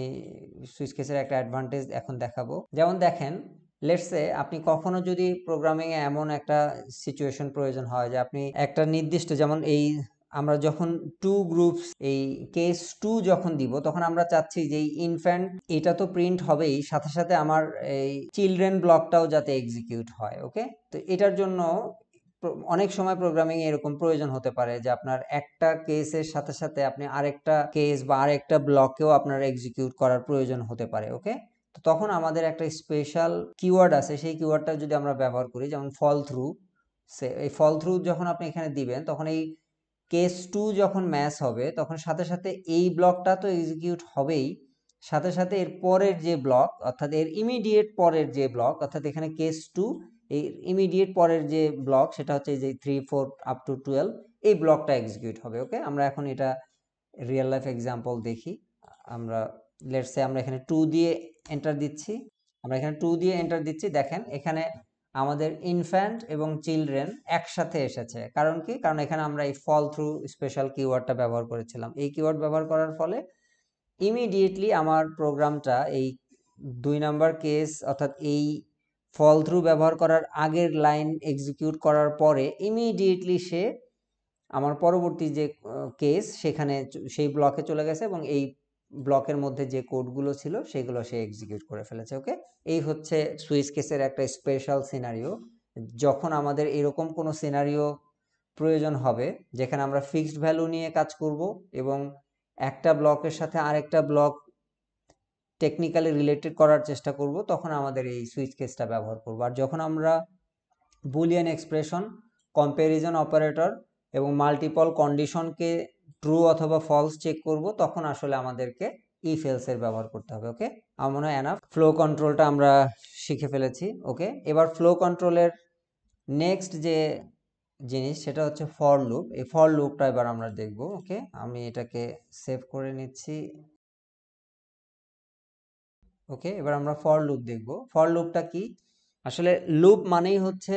সুইচ কেসের একটা অ্যাডভান্টেজ এখন দেখাবো। যেমন দেখেন, লেটস সে আপনি কখনো যদি প্রোগ্রামিংয়ে এমন একটা সিচুয়েশন প্রয়োজন হয় যে আপনি একটা নির্দিষ্ট, যেমন এই আমরা যখন টু গ্রুপস এই কেস টু যখন দিব তখন আমরা চাচ্ছি যে ইনফ্যান্ট এটা তো প্রিন্ট হবেই, সাথে সাথে আমার এই চিলড্রেন ব্লকটাও যাতে এক্সিকিউট হয়। ওকে, তো এটার জন্য অনেক সময় প্রোগ্রামিং এরকম প্রয়োজন হতে পারে যে আপনার একটা কেসের সাথে সাথে আপনি আরেকটা কেস বা আরেকটা ব্লকেও আপনার এক্সিকিউট করার প্রয়োজন হতে পারে। ওকে, তো তখন আমাদের একটা স্পেশাল কিওয়ার্ড আছে, সেই কিওয়ার্ডটা যদি আমরা ব্যবহার করি, যেমন ফল থ্রু, এই ফল থ্রু যখন আপনি এখানে দিবেন তখন এই কেস টু যখন ম্যাচ হবে তখন সাথে সাথে এই ব্লকটা তো এক্সিকিউট হবেই, সাথে সাথে এর পরের যে ব্লক অর্থাৎ এর ইমিডিয়েট পরের যে ব্লক, অর্থাৎ এখানে কেস টু এই ইমিডিয়েট পরের যে ব্লক সেটা হচ্ছে যে 3 4 আপ টু 12, এই ব্লকটা এক্সিকিউট হবে। ওকে, আমরা এখন এটা রিয়েল লাইফ এক্সাম্পল দেখি। আমরা লেটস সে আমরা এখানে 2 দিয়ে এন্টার দিচ্ছি, আমরা এখানে 2 দিয়ে এন্টার দিচ্ছি, দেখেন এখানে আমাদের ইনফ্যান্ট এবং চিলড্রেন একসাথে এসেছে। কারণ কি? কারণ এখানে আমরা এই ফল থ্রু স্পেশাল কিওয়ার্ডটা ব্যবহার করেছিলাম। এই কিওয়ার্ড ব্যবহার করার ফলে ইমিডিয়েটলি আমার প্রোগ্রামটা এই 2 নাম্বার কেস অর্থাৎ এই ফল থ্রু ব্যবহার করার আগের লাইন এক্সিকিউট করার পরে ইমিডিয়েটলি সে আমার পরবর্তী যে কেস সেখানে সেই ব্লকে চলে গেছে এবং এই ব্লকের মধ্যে যে কোডগুলো ছিল সেগুলো সে এক্সিকিউট করে ফেলেছে। ওকে, এই হচ্ছে সুইচ কেসের একটা স্পেশাল সিনারিও। যখন আমাদের এরকম কোনো সিনারিও প্রয়োজন হবে যেখানে আমরা ফিক্সড ভ্যালু নিয়ে কাজ করব এবং একটা ব্লকের সাথে আরেকটা ব্লক টেকনিক্যালি রিলেটেড করার চেষ্টা করব, তখন আমাদের এই সুইচ কেসটা ব্যবহার করব। আর যখন আমরা বুলিয়ান এক্সপ্রেশন, কম্প্যারিজন অপারেটর এবং মাল্টিপল কন্ডিশনকে ট্রু অথবা ফলস চেক করব, তখন আসলে আমাদেরকে ইফ এলস এর ব্যবহার করতে হবে। ওকে, আমার মনে হয় এনাফ। ফ্লো কন্ট্রোলটা আমরা শিখে ফেলেছি। ওকে, এবার ফ্লো কন্ট্রোলের নেক্সট যে জিনিস সেটা হচ্ছে ফর লুপ। এই ফর লুপটা এবার আমরা দেখব। ওকে, আমি এটাকে সেভ করে নিচ্ছি। ওকে, এবার আমরা ফর লুপ দেখব। ফর লুপটা কি? আসলে লুপ মানেই হচ্ছে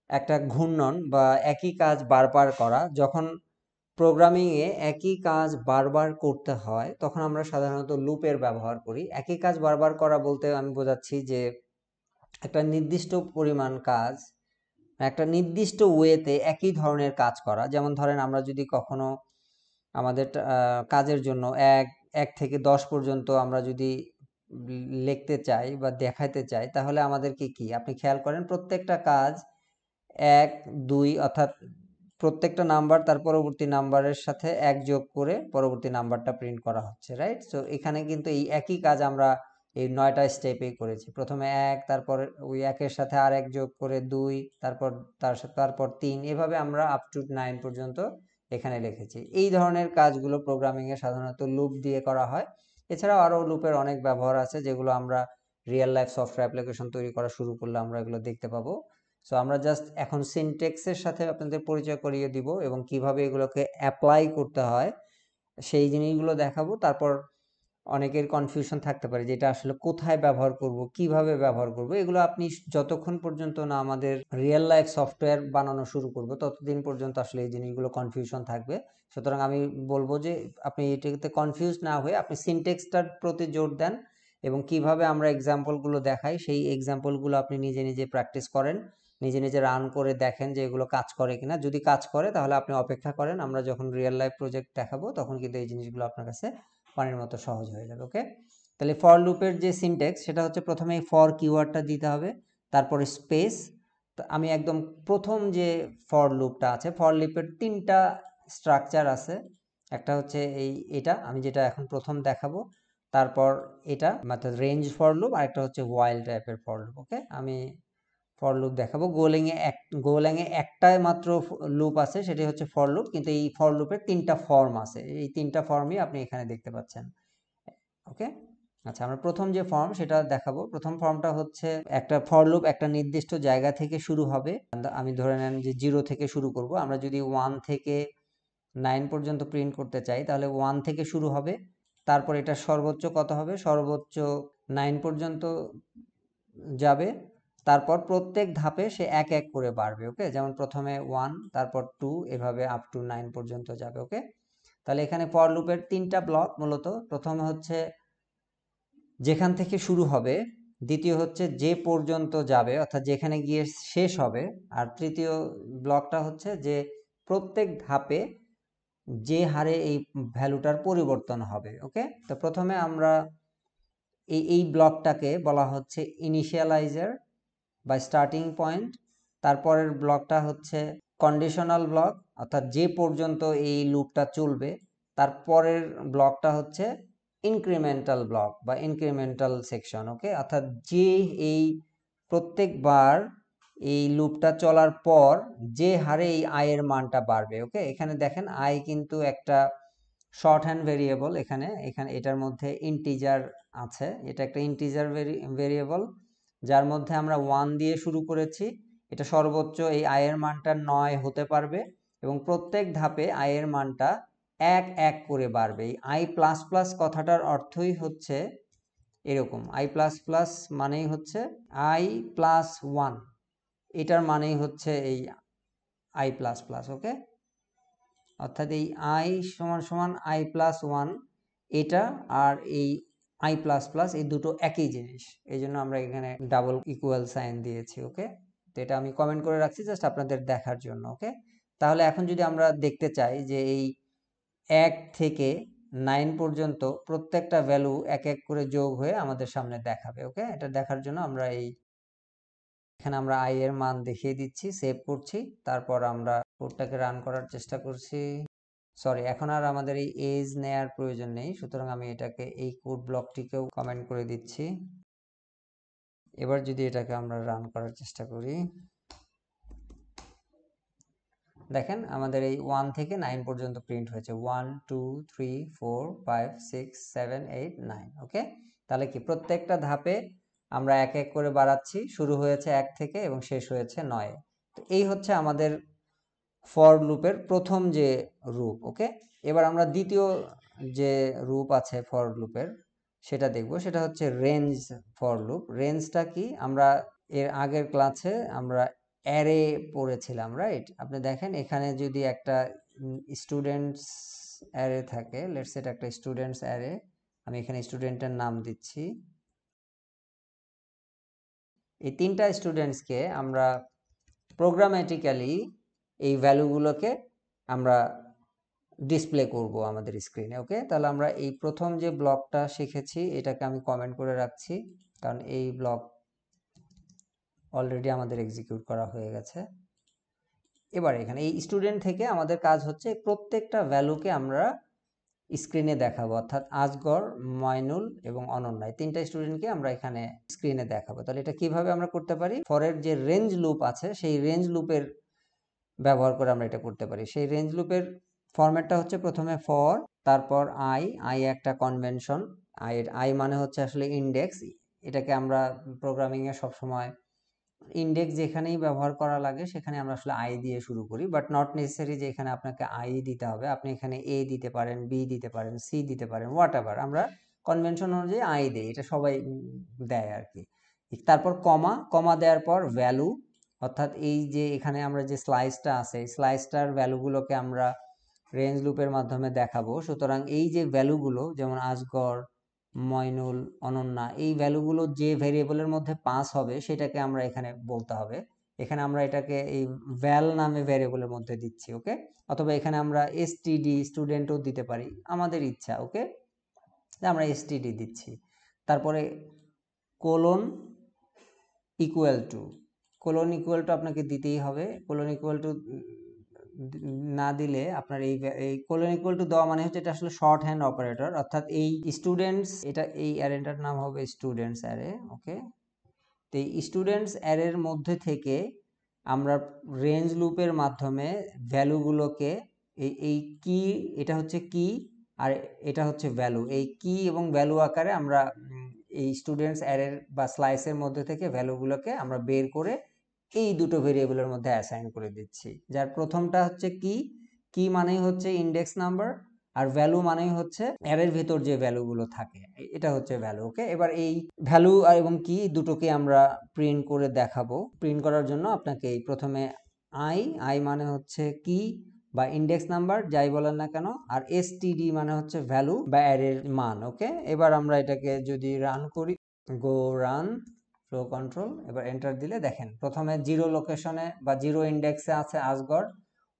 একটা ঘূর্ণন বা একই কাজ বারবার করা। যখন প্রোগ্রামিংয়ে একই কাজ বারবার করতে হয় তখন আমরা সাধারণত লুপের ব্যবহার করি। একই কাজ বারবার করা বলতে আমি বোঝাচ্ছি যে একটা নির্দিষ্ট পরিমাণ কাজ একটা নির্দিষ্ট ওয়েতে একই ধরনের কাজ করা। যেমন ধরেন আমরা যদি কখনো আমাদের কাজের জন্য 1 থেকে 10 পর্যন্ত আমরা যদি লিখতে চাই বা দেখাইতে চাই তাহলে আমাদেরকে কি, আপনি খেয়াল করেন প্রত্যেকটা কাজ 1 2 অর্থাৎ প্রত্যেকটা নাম্বার তার পরবর্তী নাম্বারের সাথে 1 যোগ করে পরবর্তী নাম্বারটা প্রিন্ট করা হচ্ছে, রাইট? সো এখানে কিন্তু এই একই কাজ আমরা এই 9টা স্টেপেই করেছি। প্রথমে 1, তারপর ওই 1-এর সাথে আরেক যোগ করে 2, তারপর তারপর 3, এভাবে আমরা আপ টু 9 পর্যন্ত এখানে লিখেছি। এই ধরনের কাজগুলো প্রোগ্রামিংয়ে সাধারণত লুপ দিয়ে করা হয়। এছাড়াও আরও লুপের অনেক ব্যবহার আছে, যেগুলো আমরা রিয়েল লাইফ সফটওয়্যার অ্যাপ্লিকেশন তৈরি করা শুরু করলে আমরা এগুলো দেখতে পাবো। সো আমরা জাস্ট এখন সিনট্যাক্সের সাথে আপনাদের পরিচয় করিয়ে দিব এবং কিভাবে এগুলোকে অ্যাপ্লাই করতে হয় সেই জিনিসগুলো দেখাবো। তারপর অনেকের কনফিউশন থাকতে পারে যে এটা আসলে কোথায় ব্যবহার করব, কিভাবে ব্যবহার করব। এগুলো আপনি যতক্ষণ পর্যন্ত না আমাদের রিয়েল লাইফ সফটওয়্যার বানানো শুরু করব ততদিন পর্যন্ত আসলে এই জিনিসগুলো কনফিউশন থাকবে। সুতরাং আমি বলবো যে আপনি এটাতে কনফিউজ না হয়ে আপনি সিনট্যাক্সটার প্রতি জোর দেন এবং কিভাবে আমরা এক্সাম্পলগুলো দেখাই সেই এক্সাম্পলগুলো আপনি নিজে নিজে প্র্যাকটিস করেন, নিজে নিজে রান করে দেখেন যে এগুলো কাজ করে কিনা। যদি কাজ করে তাহলে আপনি অপেক্ষা করেন, আমরা যখন রিয়েল লাইফ প্রজেক্ট দেখাবো তখন কিন্তু এই জিনিসগুলো আপনার কাছে পানির মতো সহজ হয়ে যাবে। ওকে, তাহলে ফর লুপের যে সিনট্যাক্স সেটা হচ্ছে প্রথমে ফর কিওয়ার্ডটা দিতে হবে, তারপরে স্পেস। আমি একদম প্রথম যে ফর লুপটা আছে, ফর লুপের 3টা স্ট্রাকচার আছে। একটা হচ্ছে এটা আমি যেটা এখন প্রথম দেখাবো, তারপর এটা অর্থাৎ রেঞ্জ ফর লুপ, আর একটা হচ্ছে ওয়াইল টাইপের ফর লুপ। ওকে, আমি ফর লুপ দেখাবো। গোল্যাংয়ে একটাই মাত্র লুপ আছে, সেটি হচ্ছে ফর লুপ, কিন্তু এই ফর লুপের 3টা ফর্ম আছে। এই 3টা ফর্মই আপনি এখানে দেখতে পাচ্ছেন। ওকে, আচ্ছা, আমরা প্রথম যে ফর্ম সেটা দেখাবো। প্রথম ফর্মটা হচ্ছে একটা ফর লুপ একটা নির্দিষ্ট জায়গা থেকে শুরু হবে। আমি ধরে নেন যে 0 থেকে শুরু করব। আমরা যদি 1 থেকে 9 পর্যন্ত প্রিন্ট করতে চাই তাহলে 1 থেকে শুরু হবে, তারপর এটা সর্বোচ্চ কত হবে, সর্বোচ্চ 9 পর্যন্ত যাবে। তারপর প্রত্যেক ধাপে সে এক এক করে বাড়বে। ওকে, যেমন প্রথমে 1, তারপর 2, এভাবে আপ টু 9 পর্যন্ত যাবে। ওকে, তাহলে এখানে ফর লুপের 3টা ব্লক মূলত। প্রথমে হচ্ছে যেখান থেকে শুরু হবে, দ্বিতীয় হচ্ছে যে পর্যন্ত যাবে অর্থাৎ যেখানে গিয়ে শেষ হবে, আর তৃতীয় ব্লকটা হচ্ছে যে প্রত্যেক ধাপে যে হারে এই ভ্যালুটার পরিবর্তন হবে। ওকে, তো প্রথমে আমরা এই ব্লকটাকে বলা হচ্ছে ইনিশিয়ালাইজার বা স্টার্টিং পয়েন্ট। তারপরের ব্লকটা হচ্ছে কন্ডিশনাল ব্লক, অর্থাৎ যে পর্যন্ত এই লুপটা চলবে। তারপরের ব্লকটা হচ্ছে ইনক্রিমেন্টাল ব্লক বা ইনক্রিমেন্টাল সেকশন। ওকে, অর্থাৎ যে এই প্রত্যেকবার এই লুপটা চলার পর যে হারে এই আয়ের মানটা বাড়বে। ওকে, এখানে দেখেন আয় কিন্তু একটা শর্ট হ্যান্ড ভেরিয়েবল। এখানে এটার মধ্যে ইন্টিজার আছে, এটা একটা ইন্টিজার ভেরিয়েবল যার মধ্যে আমরা 1 দিয়ে শুরু করেছি। এটা সর্বোচ্চ এই আয়ের মানটা 9 হতে পারবে এবং প্রত্যেক ধাপে আয়ের মানটা 1 1 করে বাড়বে। এই আই প্লাস প্লাস কথাটার অর্থই হচ্ছে এরকম, আই প্লাস প্লাস মানেই হচ্ছে আই প্লাস 1, এটার মানেই হচ্ছে এই আই প্লাস প্লাস। ওকে, অর্থাৎ এই আই সমান সমান আই প্লাস 1, এটা আর এই আই প্লাস প্লাস এই দুটো একই জিনিস, এই জন্য আমরা এখানে ডাবল ইকুয়াল সাইন দিয়েছি। ওকে, তো এটা আমি কমেন্ট করে রাখছি জাস্ট আপনাদের দেখার জন্য। ওকে, তাহলে এখন যদি আমরা দেখতে চাই যে এই 1 থেকে 9 পর্যন্ত প্রত্যেকটা ভ্যালু এক এক করে যোগ হয়ে আমাদের সামনে দেখাবে। ওকে, এটা দেখার জন্য আমরা এখানে আমরা আই এর মান দেখিয়ে দিচ্ছি, সেভ করছি, তারপর আমরা কোডটাকে রান করার চেষ্টা করছি। সরি, এখন আর আমাদের এই এজ নেয়ার প্রয়োজন নেই, সুতরাং আমি এটাকে এই কোড ব্লকটিকেও কমেন্ট করে দিচ্ছি। এবার যদি এটাকে আমরা রান করার চেষ্টা করি, দেখেন আমাদের এই 1 থেকে 9 পর্যন্ত প্রিন্ট হয়েছে। 1 2 3 4 5 6 7 8 9। ওকে, তাহলে কি প্রত্যেকটা ধাপে আমরা এক এক করে বাড়াচ্ছি, শুরু হয়েছে 1 থেকে এবং শেষ হয়েছে 9। তো এই হচ্ছে আমাদের ফর লুপের প্রথম যে রূপ। ওকে, এবার আমরা দ্বিতীয় যে রূপ আছে ফর লুপের সেটা দেখব, সেটা হচ্ছে রেঞ্জ ফর লুপ। রেঞ্জটা কি, আমরা এর আগের ক্লাসে আমরা অ্যারে পড়েছিলাম, রাইট? আপনি দেখেন এখানে যদি একটা স্টুডেন্টস অ্যারে থাকে, লেটস সে একটা স্টুডেন্টস অ্যারে, আমি এখানে স্টুডেন্টের নাম দিচ্ছি। এই 3টা স্টুডেন্টসকে আমরা প্রোগ্রামেটিক্যালি এই ভ্যালুগুলোকে আমরা ডিসপ্লে করব আমাদের স্ক্রিনে। ওকে, তাহলে আমরা এই প্রথম যে ব্লকটা শিখেছি এটাকে আমি কমেন্ট করে রাখছি, কারণ এই ব্লক অলরেডি আমাদের এক্সিকিউট করা হয়ে গেছে। এবার এখানে এই স্টুডেন্ট থেকে আমাদের কাজ হচ্ছে প্রত্যেকটা ভ্যালুকে আমরা স্ক্রিনে দেখাবো, অর্থাৎ আজগর, ময়নুল এবং অনন্যা, এই তিনটা স্টুডেন্টকে আমরা এখানে স্ক্রিনে দেখাবো। তাহলে এটা কিভাবে আমরা করতে পারি, ফরের যে রেঞ্জ লুপ আছে সেই রেঞ্জ লুপের ব্যবহার করে আমরা এটা করতে পারি। সেই রেঞ্জ লুপের ফরম্যাটটা হচ্ছে প্রথমে ফর, তারপর আই একটা কনভেনশন, আই মানে হচ্ছে আসলে ইন্ডেক্স। এটাকে আমরা প্রোগ্রামিংয়ে সবসময় ইন্ডেক্স যেখানেই ব্যবহার করা লাগে সেখানে আমরা আসলে আই দিয়ে শুরু করি, বাট নট নেসেসারি যে এখানে আপনাকে আই দিতে হবে। আপনি এখানে এ দিতে পারেন, বি দিতে পারেন, সি দিতে পারেন, হোয়াট এভার, আমরা কনভেনশন অনুযায়ী আই দিই, এটা সবাই দেয় আর কি। তারপর কমা দেওয়ার পর ভ্যালু, অর্থাৎ এই যে এখানে আমরা যে স্লাইসটা আছে, স্লাইসটার ভ্যালুগুলোকে আমরা রেঞ্জ লুপের মাধ্যমে দেখাবো। সুতরাং এই যে ভ্যালুগুলো, যেমন আজগর, ময়নুল, অনন্যা, এই ভ্যালুগুলো যে ভেরিয়েবলের মধ্যে পাস হবে সেটাকে আমরা এখানে বলতে হবে। এখানে আমরা এটাকে এই ভ্যাল নামে ভেরিয়েবলের মধ্যে দিচ্ছি, ওকে। অথবা এখানে আমরা এসটিডি স্টুডেন্টও দিতে পারি, আমাদের ইচ্ছা, ওকে। আমরা এসটিডি দিচ্ছি। তারপরে colon equal to, colon equal to আপনাকে দিতেই হবে। কোলন ইকুয়াল টু না দিলে আপনার এই কোলন ইকুয়াল টু দেওয়া মানে হচ্ছে এটা আসলে শর্ট হ্যান্ড অপারেটর, অর্থাৎ এই স্টুডেন্টস, এটা এই অ্যারেটার নাম হবে স্টুডেন্টস অ্যারে, ওকে। তো এই স্টুডেন্টস অ্যারের মধ্যে থেকে আমরা রেঞ্জ লুপের মাধ্যমে ভ্যালুগুলোকে এই কি, এটা হচ্ছে কি আর এটা হচ্ছে ভ্যালু, এই কি এবং ভ্যালু আকারে আমরা এই স্টুডেন্টস অ্যারের বা স্লাইসের মধ্যে থেকে ভ্যালুগুলোকে আমরা বের করে এই দুটো ভেরিয়েবলের মধ্যে অ্যাসাইন করে দিচ্ছি। যার প্রথমটা হচ্ছে কি মানেই হচ্ছে ইন্ডেক্স নাম্বার, আর ভ্যালু মানেই হচ্ছে অ্যারের ভেতর যে ভ্যালুগুলো থাকে, এটা হচ্ছে ভ্যালু, ওকে। এবার এই ভ্যালু এবং কি দুটোকে আমরা প্রিন্ট করে দেখাবো। প্রিন্ট করার জন্য আপনাকে এই প্রথমে আই মানে হচ্ছে কি বা ইন্ডেক্স নাম্বার, যাই বলেন না কেন, আর এসটিডি মানে হচ্ছে ভ্যালু বা অ্যারের মান, ওকে। এবার আমরা এটাকে যদি রান করি, গো রান ফ্লো কন্ট্রোল, এবার এন্টার দিলে দেখেন প্রথমে 0 লোকেশনে বা 0 ইন্ডেক্সে আছে আজগর,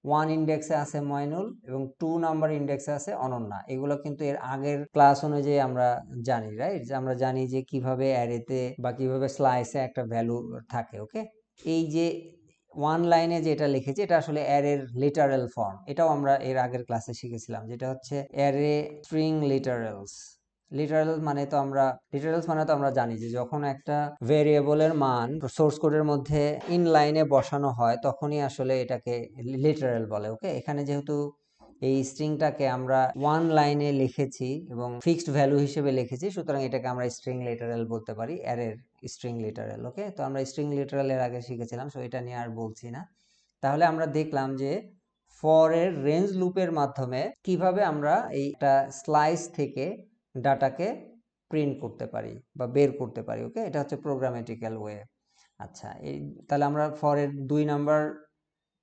1 ইন্ডেক্সে আছে ময়নুল এবং 2 নাম্বার ইন্ডেক্সে আছে অনন্যা। এগুলো কিন্তু এর আগের ক্লাস অনুযায়ী আমরা জানি, রাইট, যে আমরা জানি যে কিভাবে অ্যারেতে বা কিভাবে স্লাইসে একটা ভ্যালু থাকে, ওকে। এই যে ওয়ান লাইনে যেটা লিখেছি এটা আসলে অ্যারের লিটারাল ফর্ম, এটাও আমরা এর আগের ক্লাসে শিখেছিলাম, যেটা হচ্ছে অ্যারে স্ট্রিং লিটারালস। লিটারালস মানে তো আমরা জানি যে যখন একটা ভেরিয়েবলের মান সোর্স কোডের মধ্যে ইন লাইনে বসানো হয় তখনই আসলে এটাকে লিটারাল বলে, ওকে। এখানে যেহেতু এই স্ট্রিংটাকে আমরা ওয়ান লাইনে লিখেছি এবং ফিক্সড ভ্যালু হিসেবে লিখেছি, সুতরাং এটাকে আমরা স্ট্রিং লিটারাল বলতে পারি, অ্যারের স্ট্রিং লিটারাল, ওকে। তো আমরা স্ট্রিং লিটারাল এর আগে শিখেছিলাম, সো এটা নিয়ে আর বলছি না। তাহলে আমরা দেখলাম যে ফর এর রেঞ্জ লুপের মাধ্যমে কিভাবে আমরা এইটা স্লাইস থেকে ডাটাকে প্রিন্ট করতে পারি বা বের করতে পারি, ওকে। এটা হচ্ছে প্রোগ্রামেটিক্যাল ওয়ে। আচ্ছা, তাহলে আমরা ফর এর 2 নাম্বার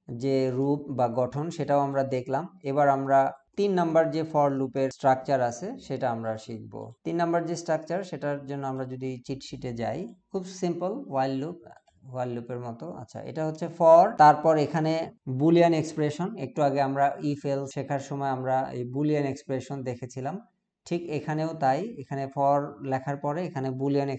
যে রূপ বা গঠন সেটাও আমরা দেখলাম। এবার আমরা 3 নাম্বার যে ফর লুপের স্ট্রাকচার আছে সেটা আমরা শিখব। 3 নাম্বার যে স্ট্রাকচার, সেটার জন্য আমরা যদি চিট শিটে যাই, খুব সিম্পল, হোয়াইল লুপের মতো। আচ্ছা, এটা হচ্ছে ফর, তারপর এখানে বুলিয়ান এক্সপ্রেশন, একটু আগে আমরা ইফ এলস শেখার সময় আমরা এই বুলিয়ান এক্সপ্রেশন দেখেছিলাম, ঠিক এখানেও তাই। এখানে ফর লেখার পরে এখানে বুলিয়ান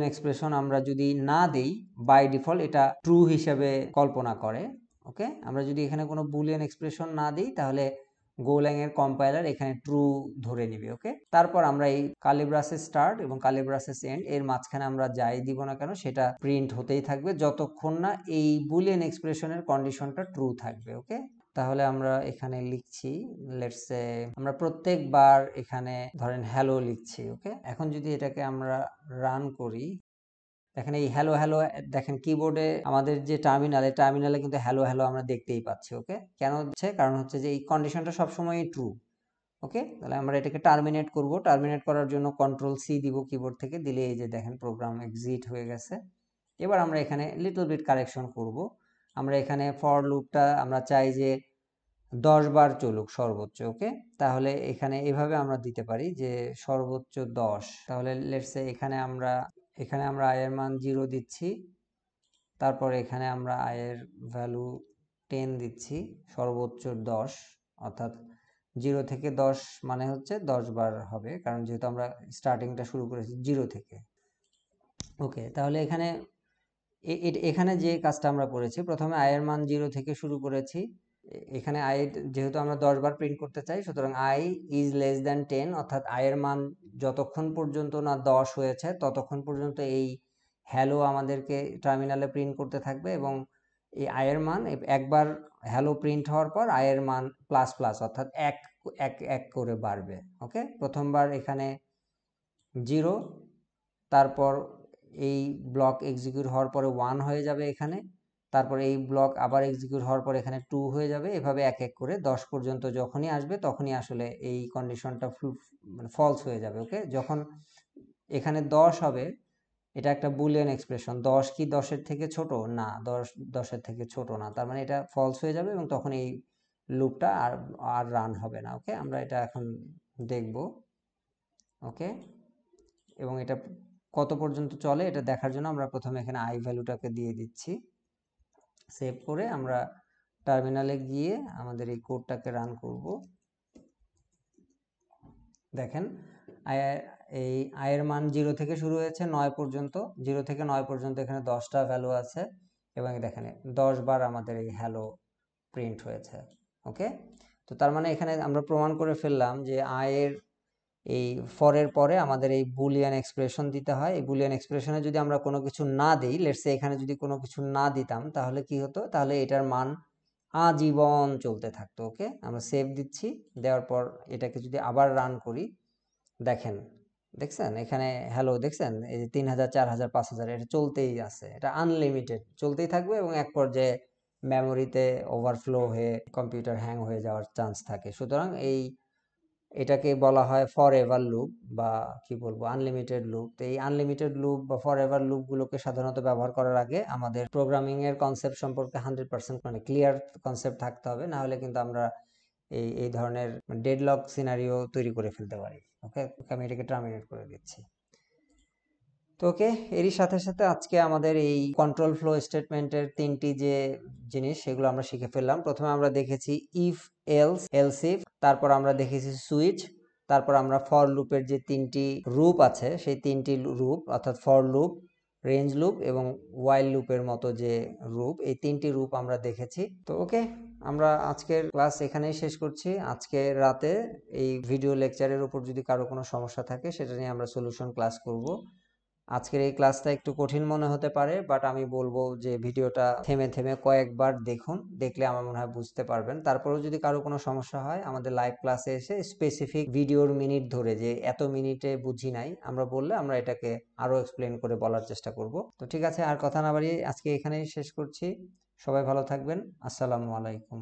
এক্সপ্রেশন আমরা যদি না দেই, বাই ডিফল্ট এটা ট্রু হিসেবে কল্পনা করে, ওকে। আমরা যদি এখানে কোনো বুলিয়ান এক্সপ্রেশন না দিই তাহলে গোল্যাং এর কম্পাইলার এখানে ট্রু ধরে নিবে, ওকে। তারপর আমরা এই কার্লি ব্রেসেস স্টার্ট এবং কার্লি ব্রেসেস এন্ড এর মাঝখানে আমরা যাই দিব না কেন সেটা প্রিন্ট হতেই থাকবে যতক্ষণ না এই বুলিয়ান এক্সপ্রেশনের কন্ডিশনটা ট্রু থাকবে, ওকে। তাহলে আমরা এখানে লিখছি, লেটস সে আমরা প্রত্যেকবার এখানে ধরেন হ্যালো লিখছি, ওকে। এখন যদি এটাকে আমরা রান করি, দেখেন এই হ্যালো হ্যালো, দেখেন কিবোর্ডে আমাদের যে টার্মিনালে কিন্তু হ্যালো হ্যালো আমরা দেখতেই পাচ্ছি, ওকে। কেন হচ্ছে, কারণ হচ্ছে যে এই কন্ডিশনটা সবসময় ট্রু, ওকে। তাহলে আমরা এটাকে টার্মিনেট করব। টার্মিনেট করার জন্য কন্ট্রোল সি দিব কিবোর্ড থেকে, দিলে এই যে দেখেন প্রোগ্রাম এক্সিট হয়ে গেছে। এবার আমরা এখানে লিটল বিট কারেকশন করব। আমরা এখানে ফর লুপটা আমরা চাই যে 10 বার চলুক সর্বোচ্চ, ওকে। তাহলে এখানে এভাবে আমরা দিতে পারি যে সর্বোচ্চ 10। তাহলে লেটস সে এখানে আমরা i এর মান 0 দিচ্ছি, তারপর এখানে আমরা i এর ভ্যালু 10 দিচ্ছি, সর্বোচ্চ 10, অর্থাৎ 0 থেকে 10 মানে হচ্ছে 10 বার হবে, কারণ যেহেতু আমরা স্টার্টিংটা শুরু করেছি 0 থেকে, ওকে। তাহলে এখানে যে কাজটা আমরা করেছি, প্রথমে i এর মান 0 থেকে শুরু করেছি, এখানে i যেহেতু আমরা 10 বার প্রিন্ট করতে চাই, সুতরাং i ইজ লেস দ্যান 10, অর্থাৎ i এর মান যতক্ষণ পর্যন্ত না 10 হয়েছে ততক্ষণ পর্যন্ত এই হ্যালো আমাদেরকে টার্মিনালে প্রিন্ট করতে থাকবে, এবং এই i এর মান একবার হ্যালো প্রিন্ট হওয়ার পর i এর মান প্লাস প্লাস অর্থাৎ এক এক এক করে বাড়বে। ওকে, প্রথমবার এখানে 0, তারপর এই ব্লক এক্সিকিউট হওয়ার পরে 1 হয়ে যাবে এখানে, তারপর এই ব্লক আবার এক্সিকিউট হওয়ার পর এখানে 2 হয়ে যাবে, এভাবে এক এক করে 10 পর্যন্ত যখনই আসবে তখনই আসলে এই কন্ডিশনটা মানে ফলস হয়ে যাবে। ওকে, যখন এখানে 10 হবে, এটা একটা বুলিয়ান এক্সপ্রেশন, 10 কি 10-এর থেকে ছোট না, 10-এর থেকে ছোট না, তার মানে এটা ফলস হয়ে যাবে এবং তখন এই লুপটা আর আর রান হবে না। ওকে, আমরা এটা এখন দেখব। ওকে, এবং এটা কত পর্যন্ত চলে এটা দেখার জন্য আমরা প্রথমে এখানে i ভ্যালুটাকে দিয়ে দিচ্ছি। সেভ করে আমরা টার্মিনালে গিয়ে আমাদের এই কোডটাকে রান করব। দেখেন এই i এর মান 0 থেকে শুরু হয়েছে 9 পর্যন্ত, 0 থেকে 9 পর্যন্ত এখানে 10টা ভ্যালু আছে, এবং দেখেন 10 বার আমাদের এই হ্যালো প্রিন্ট হয়েছে। ওকে, তো তার মানে এখানে আমরা প্রমাণ করে ফেললাম যে i এর এই ফর এর পরে আমাদের এই বুলিয়ান এক্সপ্রেশন দিতে হয়। এই বুলিয়ান এক্সপ্রেশনে যদি আমরা কোনো কিছু না দিই, লেটস সে এখানে যদি কোনো কিছু না দিতাম তাহলে কি হতো, তাহলে এটার মান আজীবন চলতে থাকতো। ওকে, আমরা সেভ দিচ্ছি, দেওয়ার পর এটাকে যদি আবার রান করি, দেখেন দেখছেন এখানে হ্যালো দেখছেন, এই যে 3000 4000 5000 এটা চলতেই আছে, এটা আনলিমিটেড চলতেই থাকবে, এবং এক পর্যায়ে মেমোরিতে ওভারফ্লো হয়ে কম্পিউটার হ্যাং হয়ে যাওয়ার চান্স থাকে। সুতরাং এটাকে বলা হয় ফর এভার লুপ, বা কি বলবো আনলিমিটেড লুপ। তো এই আনলিমিটেড লুপ বা ফর এভার লুপগুলোকে সাধারণত ব্যবহার করার আগে আমাদের প্রোগ্রামিং এর কনসেপ্ট সম্পর্কে 100% মানে ক্লিয়ার কনসেপ্ট থাকতে হবে, না হলে কিন্তু আমরা এই ধরনের ডেডলক সিনারিও তৈরি করে ফেলতে পারি। ওকে, আমি এটাকে টার্মিনেট করে দিচ্ছি। তো ওকে, এরই সাথে সাথে আজকে আমাদের এই কন্ট্রোল ফ্লো স্টেটমেন্টের 3টি যে জিনিস সেগুলো আমরা শিখে ফেললাম। প্রথমে আমরা দেখেছি ইফ, এলস, এলসিফ, তারপর আমরা দেখেছি সুইচ, তারপর আমরা ফর লুপের যে 3টি রূপ আছে সেই 3টি রূপ অর্থাৎ ফর লুপ, রেঞ্জ লুপ এবং ওয়াইল লুপের মতো যে রূপ, এই 3টি রূপ আমরা দেখেছি। তো ওকে, আমরা আজকের ক্লাস এখানেই শেষ করছি। আজকে রাতে এই ভিডিও লেকচারের উপর যদি কারো কোনো সমস্যা থাকে সেটা নিয়ে আমরা সলিউশন ক্লাস করব। আজকের এই ক্লাসটা একটু কঠিন মনে হতে পারে, বাট আমি বলবো যে ভিডিওটা থেমে থেমে কয়েকবার দেখুন, দেখলে আমার মনে হয় বুঝতে পারবেন। তারপরেও যদি কারো কোনো সমস্যা হয় আমাদের লাইভ ক্লাসে এসে স্পেসিফিক ভিডিওর মিনিট ধরে যে এত মিনিটে বুঝি নাই আমরা বললে আমরা এটাকে আরো এক্সপ্লেন করে বলার চেষ্টা করব। তো ঠিক আছে, আর কথা না বাড়িয়ে আজকে এখানেই শেষ করছি। সবাই ভালো থাকবেন। আসসালামু আলাইকুম।